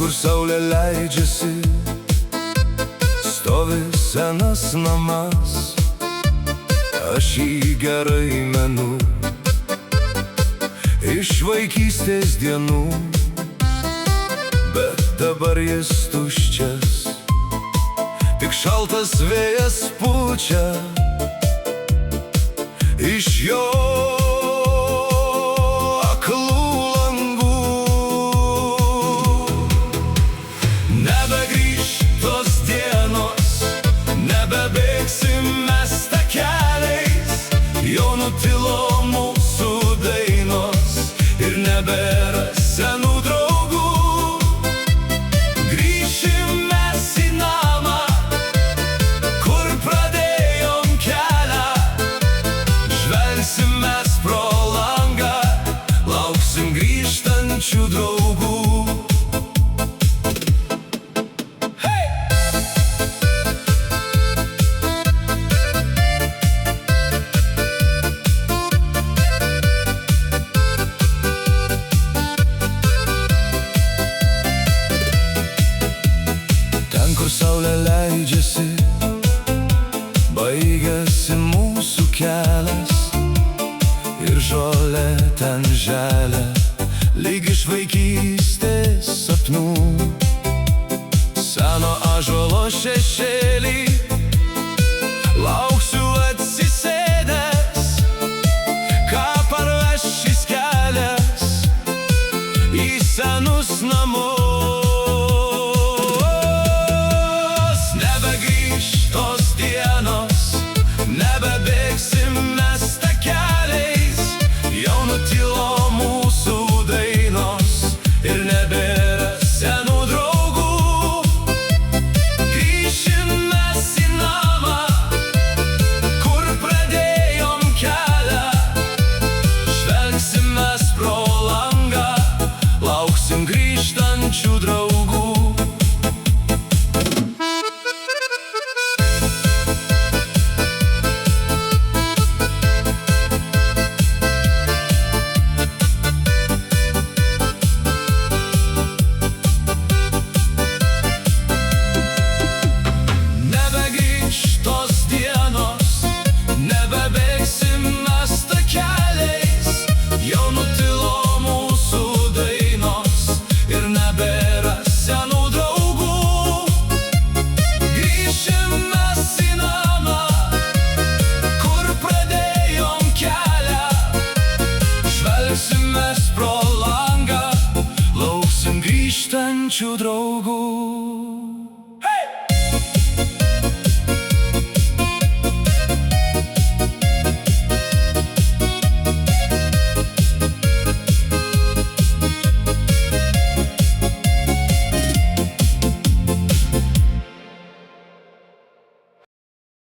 kur saulė leidžiasi, stovi senas namas. Aš jį gerai menu iš vaikystės dienų, bet dabar jis tuščias, tik šaltas vėjas pučia iš jo aklų langų. Nebegrįš tos dienos, nebebėgsim mes takeliais, jau nutilo mūsų dainos ir nebėra senų draugų. Grįšim mes į namą, kur pradėjom kelią, žvelgsim mes pro langą, lauksim grįžtančių draugų. Kur saulė leidžiasi, baigiasi mūsų kelias, ir žolė ten želia, lyg iš vaikystės sapnų. Seno ąžuolo šešėlį lauksiu atsisėdęs, ką parveš šis kelias į senus namus. Tos dienos, nebebėgsim mes takeliais, jau nutilo mūsų dainos ir nebėra senų draugų. Grįšim mes į namą, kur pradėjom kelią, žvelgsim mes pro langą, lauksim grįžtančių draugų. Mes pro langą lauksim grįžtančių draugų.